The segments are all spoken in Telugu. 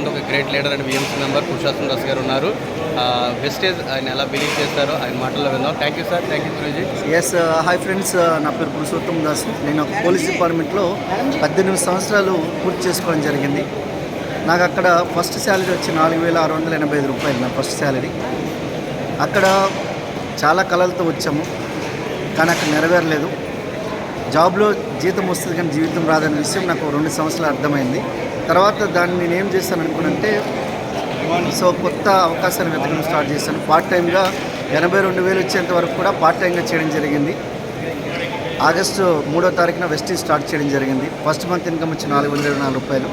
ముందు ఒక great leader and VMC member Purushottam Das గారు ఉన్నారు. వెస్టేజ్ ఆయన ఎలా బిలీవ్ చేస్తారో ఆయన మాటల్లో విందాం. Thank you sir. Thank you Guruji. Yes, hi friends, నా పేరు పురుషోత్తం దాస్. నేను పోలీస్ డిపార్ట్మెంట్లో 18 సంవత్సరాలు పూర్తి చేసుకోవడం జరిగింది. నాకు అక్కడ ఫస్ట్ శాలరీ వచ్చి 4,685 రూపాయలు నా ఫస్ట్ శాలరీ. అక్కడ చాలా కళలతో వచ్చాము, కానీ అక్కడ నెరవేరలేదు. జాబ్లో జీతం వస్తుంది కానీ జీవితం రాదనే విషయం నాకు 2 సంవత్సరాలు అర్థమైంది. తర్వాత దాన్ని నేను ఏం చేశాను అనుకున్నంటే, సో కొత్త అవకాశాన్ని వెతకడం స్టార్ట్ చేశాను. పార్ట్ టైంగా 82,000 వచ్చేంత వరకు కూడా పార్ట్ టైంగా చేయడం జరిగింది. ఆగస్టు 3వ తారీఖున వెస్టీజ్ స్టార్ట్ చేయడం జరిగింది. ఫస్ట్ మంత్ ఇన్కమ్ వచ్చి 424 రూపాయలు.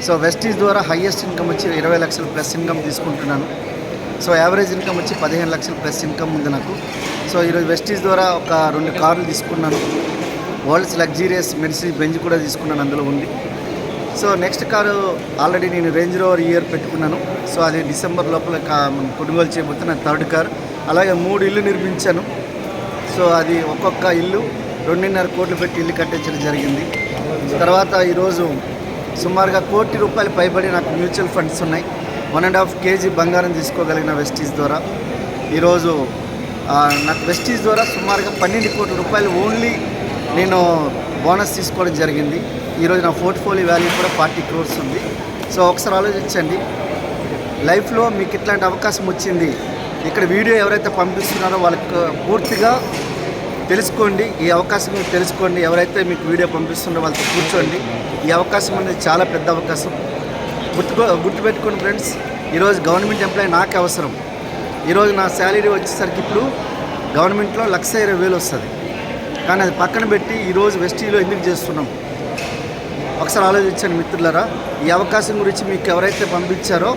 సో వెస్టీజ్ ద్వారా హయ్యెస్ట్ ఇన్కమ్ వచ్చి 20 లక్షలు ప్లస్ ఇన్కమ్ తీసుకుంటున్నాను. సో యావరేజ్ ఇన్కమ్ వచ్చి 15 లక్షలు ప్లస్ ఇన్కమ్ ఉంది నాకు. సో ఈరోజు వెస్టీజ్ ద్వారా ఒక 2 కార్లు తీసుకున్నాను. వరల్డ్స్ లగ్జీరియస్ మెర్సిడీస్ బెంజ్ కూడా తీసుకున్నాను, అందులో ఉంది. సో నెక్స్ట్ కారు ఆల్రెడీ నేను రేంజ్ రోవర్ ఇయర్ పెట్టుకున్నాను. సో అది డిసెంబర్ లోపల కొనుగోలు చేయబోతున్న 3rd కార్. అలాగే 3 ఇల్లు నిర్మించాను. సో అది ఒక్కొక్క ఇల్లు 2.5 కోట్లు పెట్టి ఇల్లు కట్టించడం జరిగింది. తర్వాత ఈరోజు సుమారుగా ₹1 కోటి పైబడి నాకు మ్యూచువల్ ఫండ్స్ ఉన్నాయి. 1.5 కేజీ బంగారం తీసుకోగలిగిన వెస్టీజ్ ద్వారా. ఈరోజు నాకు వెస్టీజ్ ద్వారా సుమారుగా 12 కోట్ల రూపాయలు ఓన్లీ నేను బోనస్ తీసుకోవడం జరిగింది. ఈరోజు నా పోర్ట్ఫోలియో వాల్యూ కూడా 40 crores ఉంది. సో ఒకసారి ఆలోచించండి, లైఫ్లో మీకు ఇట్లాంటి అవకాశం వచ్చింది. ఇక్కడ వీడియో ఎవరైతే పంపిస్తున్నారో వాళ్ళకి పూర్తిగా తెలుసుకోండి, ఈ అవకాశం మీరు తెలుసుకోండి. ఎవరైతే మీకు వీడియో పంపిస్తున్నారో వాళ్ళతో కూర్చోండి. ఈ అవకాశం అనేది చాలా పెద్ద అవకాశం. గుర్తుపెట్టుకోండి ఫ్రెండ్స్, ఈరోజు గవర్నమెంట్ ఎంప్లాయీ నాకు అవసరం. ఈరోజు నా శాలరీ వచ్చేసరికి ఇప్పుడు గవర్నమెంట్లో 1,20,000 వస్తుంది, కానీ అది పక్కన పెట్టి ఈరోజు వెస్టీలో ఎందుకు చేస్తున్నాం ఒకసారి ఆలోచించండి మిత్రులారా. ఈ అవకాశం గురించి మీకు ఎవరైతే పంపించారో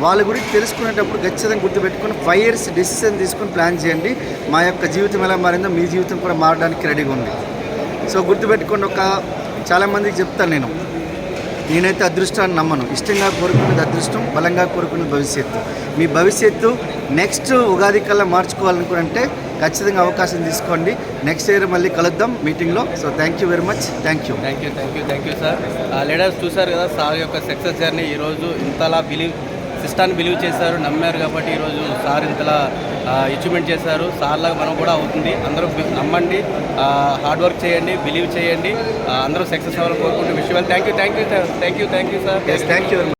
వాళ్ళ గురించి తెలుసుకునేటప్పుడు ఖచ్చితంగా గుర్తుపెట్టుకొని 5 years డెసిషన్ తీసుకొని ప్లాన్ చేయండి. మా యొక్క జీవితం ఎలా మారిందో మీ జీవితం కూడా మారడానికి రెడీగా ఉంది. సో గుర్తుపెట్టుకోండి, చాలామందికి చెప్తాను, నేనైతే అదృష్టాన్ని నమ్మను. ఇష్టంగా కోరుకునేది అదృష్టం, బలంగా కోరుకునేది భవిష్యత్తు. మీ భవిష్యత్తు నెక్స్ట్ ఉగాది కల్లా మార్చుకోవాలనుకుంటే ఖచ్చితంగా అవకాశం తీసుకోండి. నెక్స్ట్ ఇయర్ మళ్ళీ కలుద్దాం మీటింగ్లో. So thank you very much. Thank you sir. Leaders చూశారు కదా, సార్ యొక్క సక్సెస్ జర్నీ. ఈరోజు ఇంతలా సిస్టాన్ని బిలీవ్ చేశారు, నమ్మారు కాబట్టి ఈరోజు సార్ ఇంతలా అచీవ్మెంట్ చేశారు. సార్లాగా మనం కూడా అవుతుంది. అందరూ నమ్మండి, హార్డ్ వర్క్ చేయండి, బిలీవ్ చేయండి. అందరూ సక్సెస్ అవ్వాలని కోరుకుంటూ విషయాలు. Thank you sir. Thank you very much.